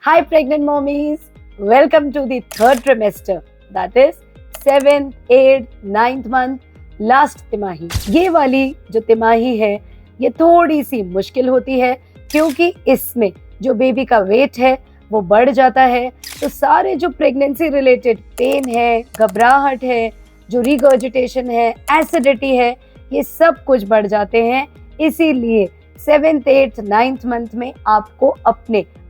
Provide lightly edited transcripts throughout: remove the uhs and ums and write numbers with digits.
Hi, pregnant mommies. Welcome to the third trimester, that is 7th, 8th, 9th month, last तिमाही। ये वाली जो तिमाही है ये थोड़ी सी मुश्किल होती है क्योंकि इसमें जो बेबी का वेट है वो बढ़ जाता है। तो सारे जो प्रेगनेंसी रिलेटेड पेन है, घबराहट है, जो रिगर्जिटेशन है, एसिडिटी है, ये सब कुछ बढ़ जाते हैं। इसीलिए 7th, 8th, 9th मंथ में आपको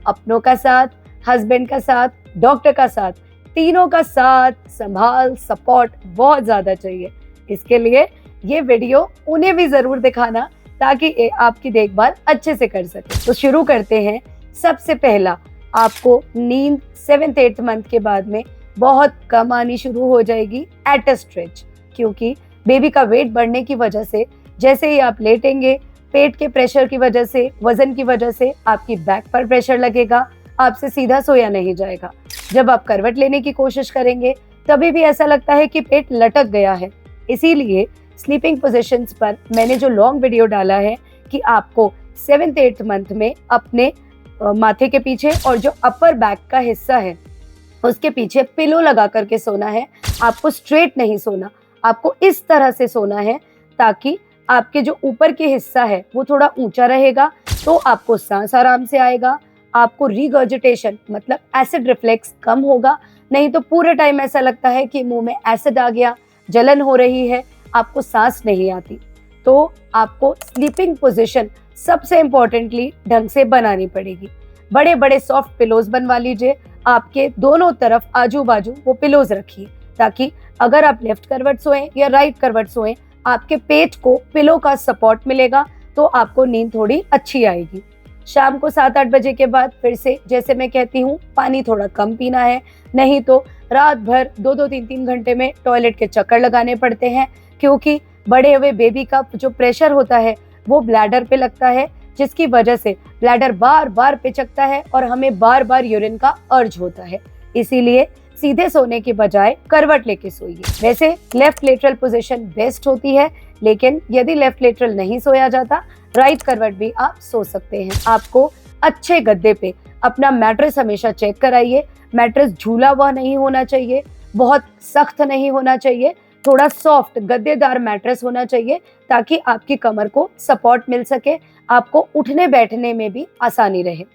अपनों का साथ, हस्बैंड का साथ, डॉक्टर का साथ, तीनों का साथ, संभाल, सपोर्ट बहुत ज्यादा चाहिए। इसके लिए ये वीडियो उन्हें भी जरूर दिखाना ताकि आपकी देखभाल अच्छे से कर सके। तो शुरू करते हैं। सबसे पहला, आपको नींद 7th, 8th मंथ के बाद में बहुत कम आनी शुरू हो जाएगी एट अ स्ट्रेच, क्योंकि बेबी का वेट बढ़ने की वजह से जैसे ही आप लेटेंगे, पेट के प्रेशर की वजह से, वजन की वजह से आपकी बैक पर प्रेशर लगेगा, आपसे सीधा सोया नहीं जाएगा। जब आप करवट लेने की कोशिश करेंगे तभी भी ऐसा लगता है कि पेट लटक गया है। इसीलिए स्लीपिंग पोजीशंस पर मैंने जो लॉन्ग वीडियो डाला है कि आपको 7th, 8th मंथ में अपने माथे के पीछे और जो अपर बैक का हिस्सा है उसके पीछे पिलो लगा करके सोना है। आपको स्ट्रेट नहीं सोना, आपको इस तरह से सोना है ताकि आपके जो ऊपर के हिस्सा है वो थोड़ा ऊंचा रहेगा, तो आपको सांस आराम से आएगा, आपको रिगर्जिटेशन मतलब एसिड रिफ्लेक्स कम होगा। नहीं तो पूरे टाइम ऐसा लगता है कि मुंह में एसिड आ गया, जलन हो रही है, आपको सांस नहीं आती। तो आपको स्लीपिंग पोजीशन सबसे इम्पोर्टेंटली ढंग से बनानी पड़ेगी। बड़े बड़े सॉफ्ट पिलोज बनवा लीजिए, आपके दोनों तरफ आजू बाजू वो पिलोज रखिए ताकि अगर आप लेफ्ट करवट सोएं या राइट करवट सोएं, आपके पेट को पिलो का सपोर्ट मिलेगा, तो आपको नींद थोड़ी अच्छी आएगी। शाम को 7-8 बजे के बाद फिर से जैसे मैं कहती हूँ, पानी थोड़ा कम पीना है, नहीं तो रात भर 2-2, 3-3 घंटे में टॉयलेट के चक्कर लगाने पड़ते हैं, क्योंकि बढ़े हुए बेबी का जो प्रेशर होता है वो ब्लैडर पे लगता है, जिसकी वजह से ब्लैडर बार बार पिचकता है और हमें बार बार यूरिन का अर्ज होता है। इसीलिए सीधे सोने की बजाय करवट लेके सोइए। वैसे लेफ्ट लेटरल पोजीशन बेस्ट होती है, लेकिन यदि लेफ्ट लेटरल नहीं सोया जाता, राइट करवट भी आप सो सकते हैं। आपको अच्छे गद्दे पे अपना मैट्रेस हमेशा चेक कराइए। मैट्रेस झूला हुआ नहीं होना चाहिए, बहुत सख्त नहीं होना चाहिए, थोड़ा सॉफ्ट गद्देदार मैट्रेस होना चाहिए ताकि आपकी कमर को सपोर्ट मिल सके, आपको उठने बैठने में भी आसानी रहे।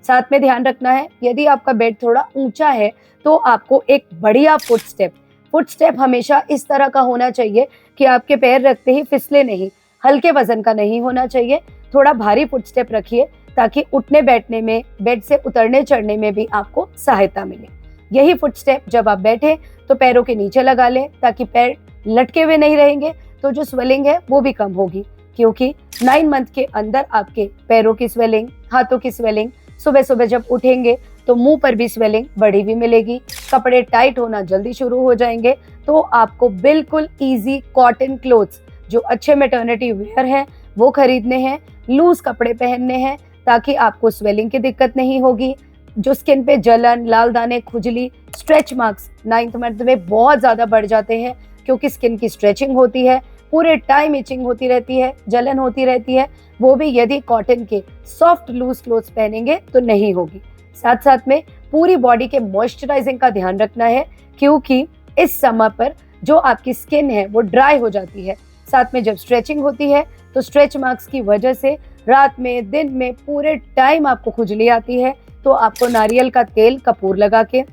साथ में ध्यान रखना है, यदि आपका बेड थोड़ा ऊंचा है तो आपको एक बढ़िया फुटस्टेप हमेशा इस तरह का होना चाहिए कि आपके पैर रखते ही फिसले नहीं, हल्के वजन का नहीं होना चाहिए। थोड़ा भारी फुटस्टेप रखिए ताकि उठने बैठने में, बेड से उतरने चढ़ने में भी आपको सहायता मिले। यही फुटस्टेप जब आप बैठे तो पैरों के नीचे लगा लें ताकि पैर लटके हुए नहीं रहेंगे, तो जो स्वेलिंग है वो भी कम होगी, क्योंकि 9 मंथ के अंदर आपके पैरों की स्वेलिंग, हाथों की स्वेलिंग, सुबह सुबह जब उठेंगे तो मुंह पर भी स्वेलिंग बढ़ी हुई मिलेगी, कपड़े टाइट होना जल्दी शुरू हो जाएंगे। तो आपको बिल्कुल इजी कॉटन क्लोथ्स, जो अच्छे मैटरनिटी वेयर हैं, वो खरीदने हैं, लूज कपड़े पहनने हैं ताकि आपको स्वेलिंग की दिक्कत नहीं होगी। जो स्किन पे जलन, लाल दाने, खुजली, स्ट्रेच मार्क्स 9th मंथ में बहुत ज्यादा बढ़ जाते हैं, क्योंकि स्किन की स्ट्रेचिंग होती है, पूरे टाइम इचिंग होती रहती है, जलन होती रहती है, वो भी यदि कॉटन के सॉफ्ट लूज क्लोथ्स पहनेंगे तो नहीं होगी। साथ साथ में पूरी बॉडी के मॉइस्चराइजिंग का ध्यान रखना है, क्योंकि इस समय पर जो आपकी स्किन है वो ड्राई हो जाती है। साथ में जब स्ट्रेचिंग होती है तो स्ट्रेच मार्क्स की वजह से रात में, दिन में, पूरे टाइम आपको खुजली आती है। तो आपको नारियल का तेल कपूर लगा के,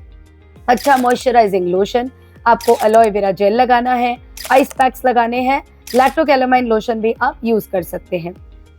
अच्छा मॉइस्चराइजिंग लोशन, आपको एलोए वेरा जेल लगाना है, आइस पैक्स लगाने हैं, लैक्टोकैलामाइन लोशन भी आप यूज कर सकते हैं।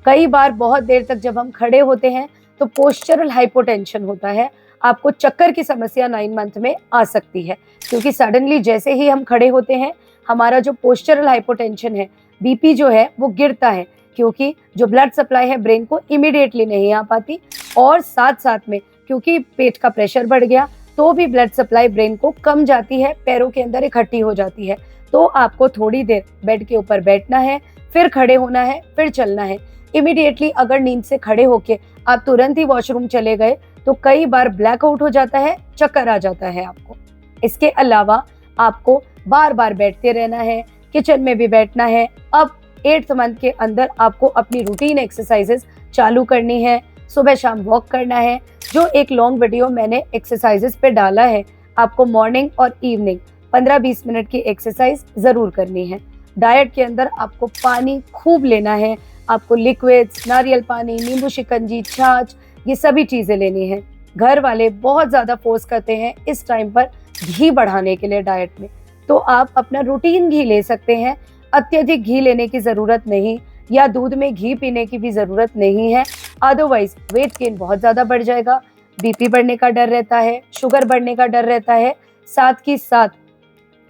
कई बार बहुत देर तक जब हम खड़े होते हैं तो पोस्चरल हाइपोटेंशन होता है, आपको चक्कर की समस्या 9 मंथ में आ सकती है, क्योंकि सडनली जैसे ही हम खड़े होते हैं हमारा जो पोस्चरल हाइपोटेंशन है, बीपी जो है वो गिरता है, क्योंकि जो ब्लड सप्लाई है ब्रेन को इमीडिएटली नहीं आ पाती, और साथ साथ में क्योंकि पेट का प्रेशर बढ़ गया तो भी ब्लड सप्लाई ब्रेन को कम जाती है, पैरों के अंदर इकट्ठी हो जाती है। तो आपको थोड़ी देर बेड के ऊपर बैठना है, फिर खड़े होना है, फिर चलना है। इमीडिएटली अगर नींद से खड़े होके आप तुरंत ही वॉशरूम चले गए तो कई बार ब्लैकआउट हो जाता है, चक्कर आ जाता है आपको। इसके अलावा आपको बार बार बैठते रहना है, किचन में भी बैठना है। अब 8th मंथ के अंदर आपको अपनी रूटीन एक्सरसाइजेस चालू करनी है। सुबह शाम वॉक करना है। जो एक लॉन्ग वीडियो मैंने एक्सरसाइजेस पे डाला है, आपको मॉर्निंग और इवनिंग 15-20 मिनट की एक्सरसाइज ज़रूर करनी है। डाइट के अंदर आपको पानी खूब लेना है, आपको लिक्विड्स, नारियल पानी, नींबू शिकंजी, छाछ, ये सभी चीज़ें लेनी है। घर वाले बहुत ज़्यादा फोर्स करते हैं इस टाइम पर घी बढ़ाने के लिए डाइट में, तो आप अपना रूटीन घी ले सकते हैं। अत्यधिक घी लेने की ज़रूरत नहीं, या दूध में घी पीने की भी ज़रूरत नहीं है। अदरवाइज वेट गेन बहुत ज़्यादा बढ़ जाएगा, बीपी बढ़ने का डर रहता है, शुगर बढ़ने का डर रहता है। साथ ही साथ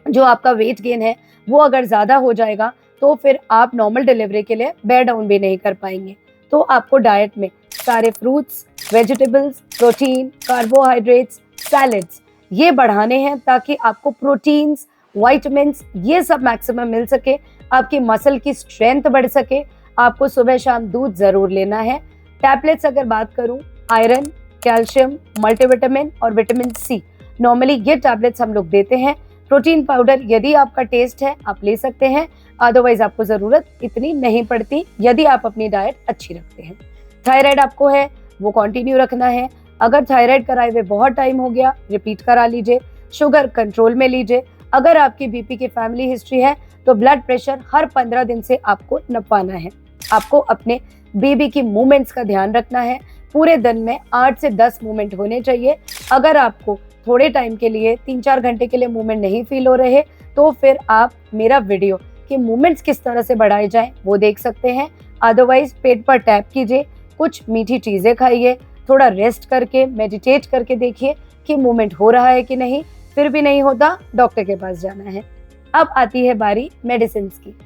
जो आपका वेट गेन है वो अगर ज़्यादा हो जाएगा तो फिर आप नॉर्मल डिलीवरी के लिए बेड डाउन भी नहीं कर पाएंगे। तो आपको डाइट में सारे fruits, vegetables, protein, carbohydrates, salads ये बढ़ाने हैं ताकि आपको प्रोटीन्स, वाइटमिन्स ये सब मैक्सिमम मिल सके, आपकी मसल की स्ट्रेंथ बढ़ सके। आपको सुबह शाम दूध ज़रूर लेना है। टैबलेट्स अगर बात करूं, आयरन, कैल्शियम, मल्टीविटामिन और विटामिन सी, नॉर्मली ये टैबलेट्स हम लोग देते हैं। प्रोटीन पाउडर यदि आपका टेस्ट है आप ले सकते हैं, अदरवाइज आपको ज़रूरत इतनी नहीं पड़ती यदि आप अपनी डाइट अच्छी रखते हैं। थायराइड आपको है वो कंटिन्यू रखना है। अगर थायराइड कराए हुए बहुत टाइम हो गया, रिपीट करा लीजिए। शुगर कंट्रोल में लीजिए। अगर आपकी बीपी की फैमिली हिस्ट्री है तो ब्लड प्रेशर हर 15 दिन से आपको नपाना है। आपको अपने बेबी की मूवमेंट्स का ध्यान रखना है। पूरे दिन में 8 से 10 मूवमेंट होने चाहिए। अगर आपको थोड़े टाइम के लिए 3-4 घंटे के लिए मूवमेंट नहीं फील हो रहे तो फिर आप मेरा वीडियो कि मूवमेंट्स किस तरह से बढ़ाए जाएं वो देख सकते हैं। अदरवाइज पेट पर टैप कीजिए, कुछ मीठी चीज़ें खाइए, थोड़ा रेस्ट करके मेडिटेट करके देखिए कि मूवमेंट हो रहा है कि नहीं। फिर भी नहीं होता, डॉक्टर के पास जाना है। अब आती है बारी मेडिसिन की।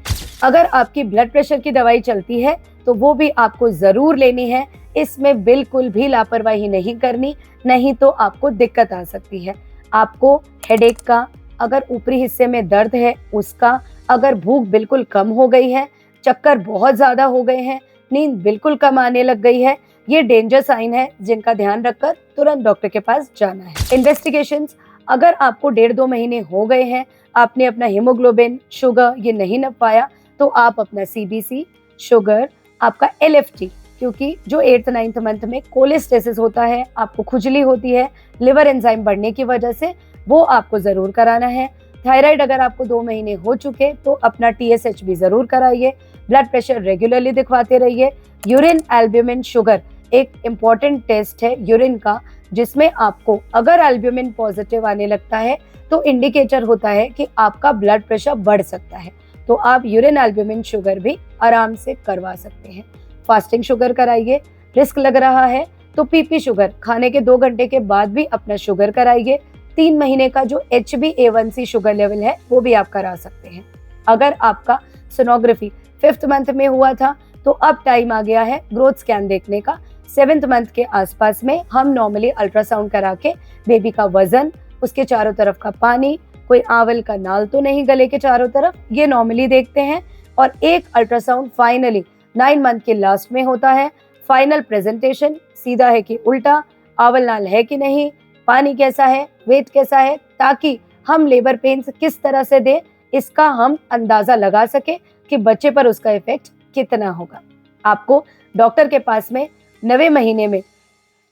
अगर आपकी ब्लड प्रेशर की दवाई चलती है तो वो भी आपको ज़रूर लेनी है। इसमें बिल्कुल भी लापरवाही नहीं करनी, नहीं तो आपको दिक्कत आ सकती है। आपको हेडेक का, अगर ऊपरी हिस्से में दर्द है उसका, अगर भूख बिल्कुल कम हो गई है, चक्कर बहुत ज़्यादा हो गए हैं, नींद बिल्कुल कम आने लग गई है, ये डेंजर साइन है जिनका ध्यान रखकर तुरंत डॉक्टर के पास जाना है। इन्वेस्टिगेशंस, अगर आपको 1.5-2 महीने हो गए हैं, आपने अपना हीमोग्लोबिन, शुगर ये नहीं नप पाया, तो आप अपना सीबीसी, शुगर, आपका एलएफटी, क्योंकि जो 8th-9th मंथ में कोलेस्टेसिस होता है, आपको खुजली होती है लिवर एंजाइम बढ़ने की वजह से, वो आपको ज़रूर कराना है। थायराइड अगर आपको 2 महीने हो चुके तो अपना टीएसएच भी ज़रूर कराइए। ब्लड प्रेशर रेगुलरली दिखवाते रहिए। यूरिन एल्ब्यूमिन शुगर एक इम्पॉर्टेंट टेस्ट है यूरिन का, जिसमें आपको अगर एल्ब्यूमिन पॉजिटिव आने लगता है तो इंडिकेटर होता है कि आपका ब्लड प्रेशर बढ़ सकता है, तो आप यूरिन एल्ब्यूमिन शुगर भी आराम से करवा सकते हैं। फास्टिंग शुगर कराइए। रिस्क लग रहा है तो पीपी शुगर खाने के 2 घंटे के बाद भी अपना शुगर कराइए। 3 महीने का जो HbA1c शुगर लेवल है वो भी आप करा सकते हैं। अगर आपका सोनोग्राफी 5th मंथ में हुआ था तो अब टाइम आ गया है ग्रोथ स्कैन देखने का। 7th मंथ के आसपास में हम नॉर्मली अल्ट्रासाउंड करा के बेबी का वजन, उसके चारों तरफ का पानी, कोई आंवल का नाल तो नहीं गले के चारों तरफ, ये नॉर्मली देखते हैं। और एक अल्ट्रासाउंड फाइनली 9 मंथ के लास्ट में होता है। फाइनल प्रेजेंटेशन सीधा है कि उल्टा, आंवल नाल है कि नहीं, पानी कैसा है, वेट कैसा है, ताकि हम लेबर पेन्स किस तरह से दें इसका हम अंदाजा लगा सके कि बच्चे पर उसका इफेक्ट कितना होगा। आपको डॉक्टर के पास में 9वें महीने में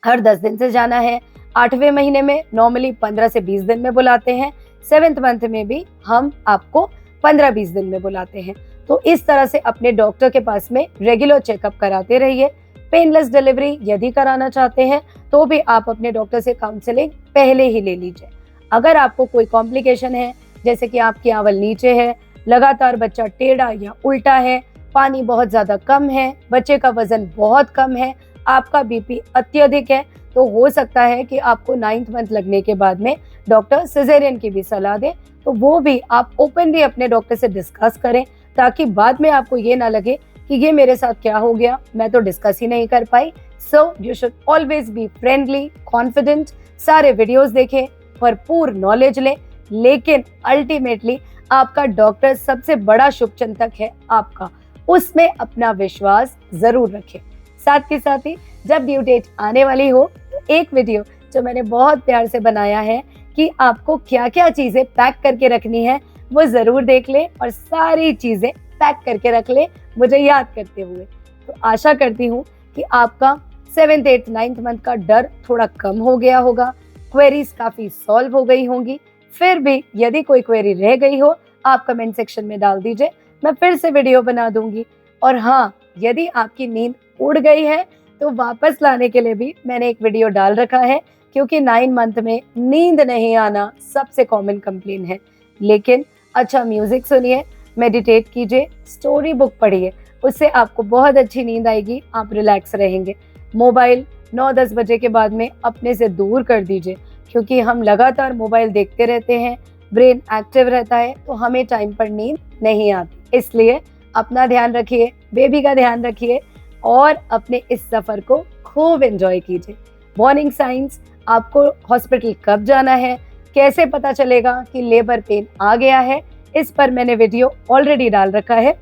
हर 10 दिन से जाना है। 8वें महीने में नॉर्मली 15 से 20 दिन में बुलाते हैं। 7th मंथ में भी हम आपको 15-20 दिन में बुलाते हैं। तो इस तरह से अपने डॉक्टर के पास में रेगुलर चेकअप कराते रहिए। पेनलेस डिलीवरी यदि कराना चाहते हैं तो भी आप अपने डॉक्टर से काउंसलिंग पहले ही ले लीजिए। अगर आपको कोई कॉम्प्लिकेशन है, जैसे कि आपकी आंवल नीचे है, लगातार बच्चा टेढ़ा या उल्टा है, पानी बहुत ज़्यादा कम है, बच्चे का वजन बहुत कम है, आपका बीपी अत्यधिक है, तो हो सकता है कि आपको 9th मंथ लगने के बाद में डॉक्टर सिजेरियन की भी सलाह दे। तो वो भी आप ओपनली अपने डॉक्टर से डिस्कस करें, ताकि बाद में आपको ये ना लगे कि ये मेरे साथ क्या हो गया, मैं तो डिस्कस ही नहीं कर पाई। So you should always be friendly, confident, सारे वीडियोस देखें, भरपूर नॉलेज लें, लेकिन अल्टीमेटली आपका डॉक्टर सबसे बड़ा शुभचिंतक है आपका, उसमें अपना विश्वास जरूर रखें। साथ ही जब ड्यू डेट आने वाली हो तो एक वीडियो जो मैंने बहुत प्यार से बनाया है कि आपको क्या क्या चीज़ें पैक करके रखनी है, वो ज़रूर देख लें और सारी चीज़ें पैक करके रख लें मुझे याद करते हुए। तो आशा करती हूँ कि आपका 7th 8th 9th मंथ का डर थोड़ा कम हो गया होगा, क्वेरीज काफी सॉल्व हो गई होंगी। फिर भी यदि कोई क्वेरी रह गई हो, आप कमेंट सेक्शन में डाल दीजिए, मैं फिर से वीडियो बना दूंगी। और हाँ, यदि आपकी नींद उड़ गई है तो वापस लाने के लिए भी मैंने एक वीडियो डाल रखा है, क्योंकि 9 मंथ में नींद नहीं आना सबसे कॉमन कंप्लेन है। लेकिन अच्छा म्यूजिक सुनिए, मेडिटेट कीजिए, स्टोरी बुक पढ़िए, उससे आपको बहुत अच्छी नींद आएगी, आप रिलैक्स रहेंगे। मोबाइल 9-10 बजे के बाद में अपने से दूर कर दीजिए, क्योंकि हम लगातार मोबाइल देखते रहते हैं, ब्रेन एक्टिव रहता है, तो हमें टाइम पर नींद नहीं आती। इसलिए अपना ध्यान रखिए, बेबी का ध्यान रखिए और अपने इस सफर को खूब एंजॉय कीजिए। वार्निंग साइंस, आपको हॉस्पिटल कब जाना है, कैसे पता चलेगा कि लेबर पेन आ गया है, इस पर मैंने वीडियो ऑलरेडी डाल रखा है,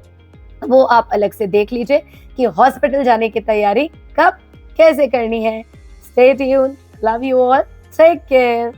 वो आप अलग से देख लीजिए कि हॉस्पिटल जाने की तैयारी कब कैसे करनी है। Stay tuned, love you all, take care.